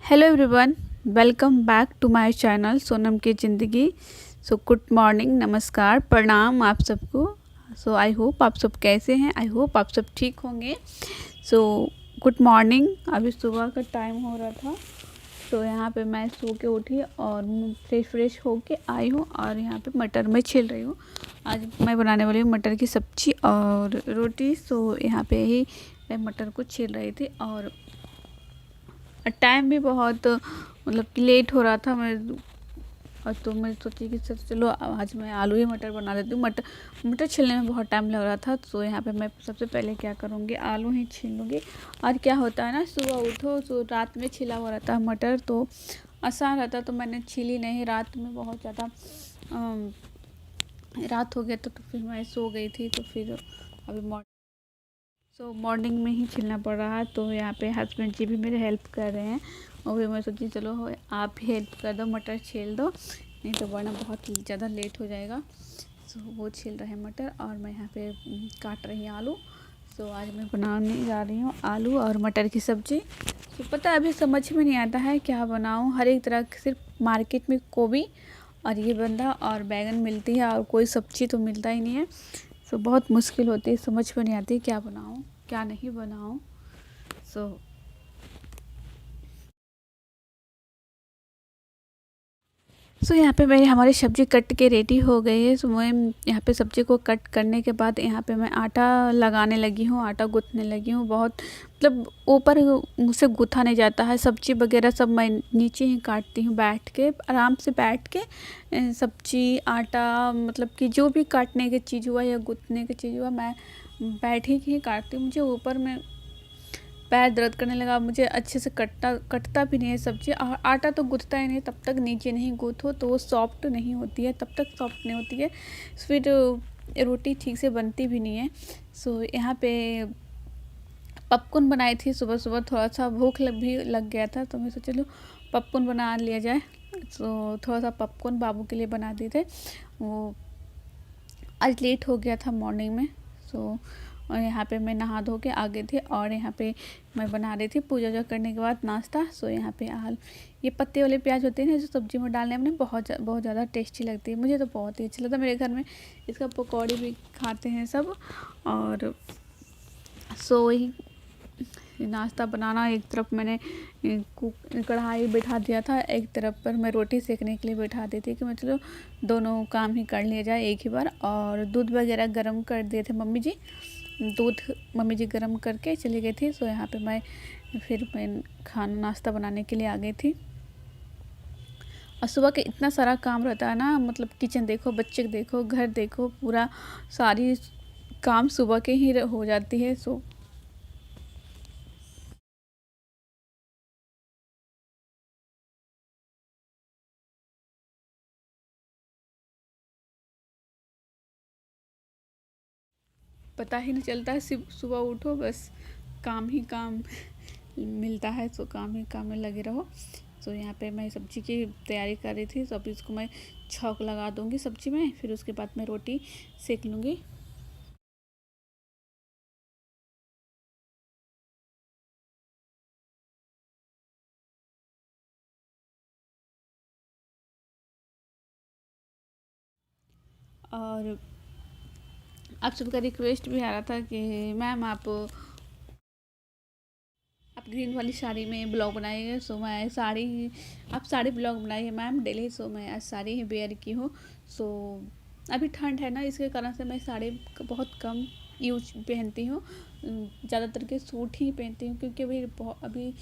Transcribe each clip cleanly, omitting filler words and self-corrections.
Hello everyone, welcome back to my channel Sonam की ज़िंदगी। So good morning, नमस्कार, प्रणाम आप सबको। सो आई होप आप सब कैसे हैं। आई होप आप सब ठीक होंगे। So good morning. अभी सुबह का टाइम हो रहा था, तो यहाँ पे मैं सो के उठी और फ्रेश होके आई हूँ और यहाँ पे मटर में छिल रही हूँ। आज मैं बनाने वाली हूँ मटर की सब्ज़ी और रोटी। सो यहाँ पे ही मैं मटर को छिल रही थी और टाइम भी बहुत मतलब कि लेट हो रहा था। मैं सोची कि चलो आज मैं आलू ही मटर बना देती हूँ। मटर मटर छीलने में बहुत टाइम लग रहा था, तो यहाँ पे मैं सबसे पहले क्या करूँगी, आलू ही छील लूँगी। और क्या होता है ना, सुबह उठो तो रात में छिला हुआ रहता है मटर, तो आसान रहता। तो मैंने छीली नहीं, रात में बहुत ज़्यादा रात हो गया तो फिर मैं सो गई थी। तो फिर अभी मॉर्निंग में ही छिलना पड़ रहा है। तो यहाँ पे हस्बैंड जी भी मेरे हेल्प कर रहे हैं और फिर मैं सोची चलो आप भी हेल्प कर दो, मटर छील दो, नहीं तो वरना बहुत ज़्यादा लेट हो जाएगा। सो वो छील रहे हैं मटर और मैं यहाँ पे काट रही हूँ आलू। सो आज मैं बनाने जा रही हूँ आलू और मटर की सब्ज़ी। तो पता है अभी समझ में नहीं आता है क्या बनाऊँ। हर एक तरह सिर्फ मार्केट में गोभी और ये बंधा और बैगन मिलती है और कोई सब्ज़ी तो मिलता ही नहीं है। सो बहुत मुश्किल होती है, समझ में नहीं आती क्या बनाऊँ क्या नहीं बनाऊँ। सो यहाँ पे मेरी हमारी सब्ज़ी कट के रेडी हो गई है। सो मैं यहाँ पे सब्ज़ी को कट करने के बाद यहाँ पे मैं आटा लगाने लगी हूँ, आटा गूँथने लगी हूँ। बहुत मतलब ऊपर मुझसे गूँथा नहीं जाता है। सब्ज़ी वगैरह सब मैं नीचे ही काटती हूँ, बैठ के आराम से बैठ के सब्ज़ी आटा मतलब कि जो भी काटने की चीज़ हुआ या गूँथने की चीज़ हुआ मैं बैठ ही काटती हूँ। मुझे ऊपर में पैर दर्द करने लगा, मुझे अच्छे से कटता भी नहीं है सब्ज़ी। और आटा तो गूँथता ही नहीं, तब तक नीचे नहीं गूँथो तो वो सॉफ्ट नहीं होती है, तब तक सॉफ्ट नहीं होती है, फिर रोटी ठीक से बनती भी नहीं है। सो यहाँ पे पॉपकॉर्न बनाई थी सुबह सुबह, थोड़ा सा भूख भी लग गया था, तो मैं सोचा चलो पॉपकॉर्न बना लिया जाए। तो थोड़ा सा पॉपकॉर्न बाबू के लिए बना दिए थे। वो आज लेट हो गया था मॉर्निंग में। सो और यहाँ पे मैं नहा धो के आ गई थी और यहाँ पे मैं बना रही थी पूजा वूजा करने के बाद नाश्ता। सो यहाँ पे ये पत्ते वाले प्याज होते हैं जो सब्जी में डालने में बहुत ज़्यादा टेस्टी लगती है। मुझे तो बहुत ही अच्छा लगता है। मेरे घर में इसका पकौड़ी भी खाते हैं सब। और सो वही नाश्ता बनाना, एक तरफ मैंने कढ़ाई बैठा दिया था, एक तरफ पर मैं रोटी सेकने के लिए बैठा दी थी कि मैं चलो दोनों काम ही कर लिया जाए एक ही बार। और दूध वगैरह गर्म कर दिए थे मम्मी जी, दूध मम्मी जी गर्म करके चली गई थी। सो यहाँ पे मैं खाना नाश्ता बनाने के लिए आ गई थी। और सुबह के इतना सारा काम रहता है ना, मतलब किचन देखो, बच्चे देखो, घर देखो, पूरा सारी काम सुबह के ही हो जाती है। सो पता ही नहीं चलता है, सिर्फ सुबह उठो बस काम ही काम मिलता है। सो काम ही काम में लगे रहो। सो यहाँ पे मैं सब्ज़ी की तैयारी कर रही थी, तो अभी इसको मैं छौंक लगा दूँगी सब्ज़ी में, फिर उसके बाद मैं रोटी सेक लूँगी। और आप सबका रिक्वेस्ट भी आ रहा था कि मैम आप ग्रीन वाली साड़ी में ब्लॉग बनाइए। सो मैं आप साड़ी ब्लॉग बनाइए मैम डेली। सो मैं आज साड़ी ही वेयर की हूँ। सो अभी ठंड है ना, इसके कारण से मैं साड़ी बहुत कम यूज पहनती हूँ। ज़्यादातर के सूट ही पहनती हूँ, क्योंकि अभी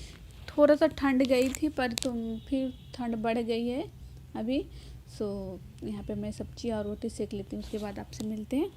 थोड़ा सा ठंड गई थी पर तुम फिर ठंड बढ़ गई है अभी। सो यहाँ पे मैं सब्जी और रोटी सेक लेती हूँ, उसके बाद आपसे मिलते हैं।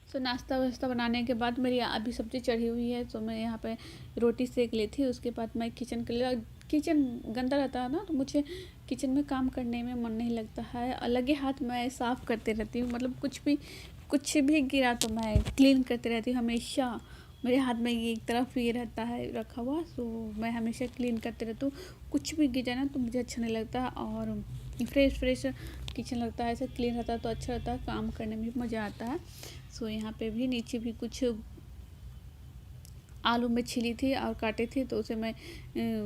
सो नाश्ता वास्ता बनाने के बाद मेरी अभी सब्ज़ी चढ़ी हुई है, तो मैं यहाँ पे रोटी सेक ली थी। उसके बाद मैं किचन गंदा रहता है ना, तो मुझे किचन में काम करने में मन नहीं लगता है। अलग ही हाथ मैं साफ़ करते रहती हूँ, मतलब कुछ भी गिरा तो मैं क्लीन करते रहती हूँ हमेशा। मेरे हाथ में ये एक तरफ ये रहता है रखा हुआ, सो मैं हमेशा क्लीन करते रहती हूँ। कुछ भी गिर जाए ना तो मुझे अच्छा नहीं लगता, और फ्रेश किचन लगता है, ऐसे क्लीन रहता है तो अच्छा रहता है, काम करने में भी मज़ा आता है। सो यहाँ पे भी नीचे भी कुछ आलू में छिली थी और काटे थे, तो उसे मैं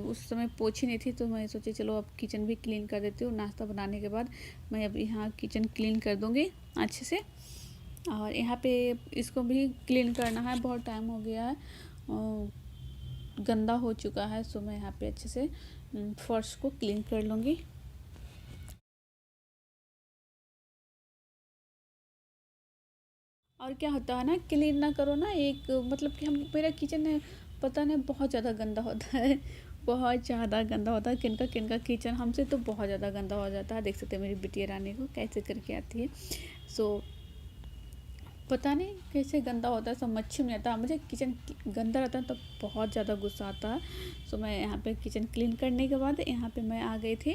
उस समय पोंछी नहीं थी, तो मैं सोची चलो अब किचन भी क्लीन कर देती हूँ। नाश्ता बनाने के बाद मैं अब यहाँ किचन क्लीन कर दूँगी अच्छे से। और यहाँ पे इसको भी क्लीन करना है, बहुत टाइम हो गया है, गंदा हो चुका है। सो मैं यहाँ पे अच्छे से फर्श को क्लीन कर लूँगी। और क्या होता है ना, क्लीन ना करो ना, एक मतलब कि हम मेरा किचन है, पता नहीं बहुत ज़्यादा गंदा होता है। बहुत ज़्यादा गंदा होता है, किनका किचन हमसे तो बहुत ज़्यादा गंदा हो जाता है। देख सकते हैं मेरी बिटिया रानी को कैसे करके आती है। सो पता नहीं कैसे गंदा होता है, समझ में नहीं आता। मुझे किचन गंदा रहता है तो बहुत ज़्यादा गुस्सा आता है। सो मैं यहाँ पे किचन क्लीन करने के बाद यहाँ पे मैं आ गई थी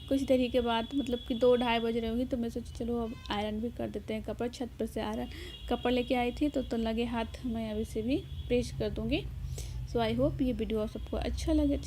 कुछ देरी के बाद, मतलब कि 2-2:30 बज रही होगी, तो मैं सोची चलो अब आयरन भी कर देते हैं कपड़ा। छत पर से आयरन कपड़ा लेके आई थी, तो लगे हाथ मैं अभी से भी प्रेस कर दूँगी। सो आई होप ये वीडियो सबको अच्छा लगे।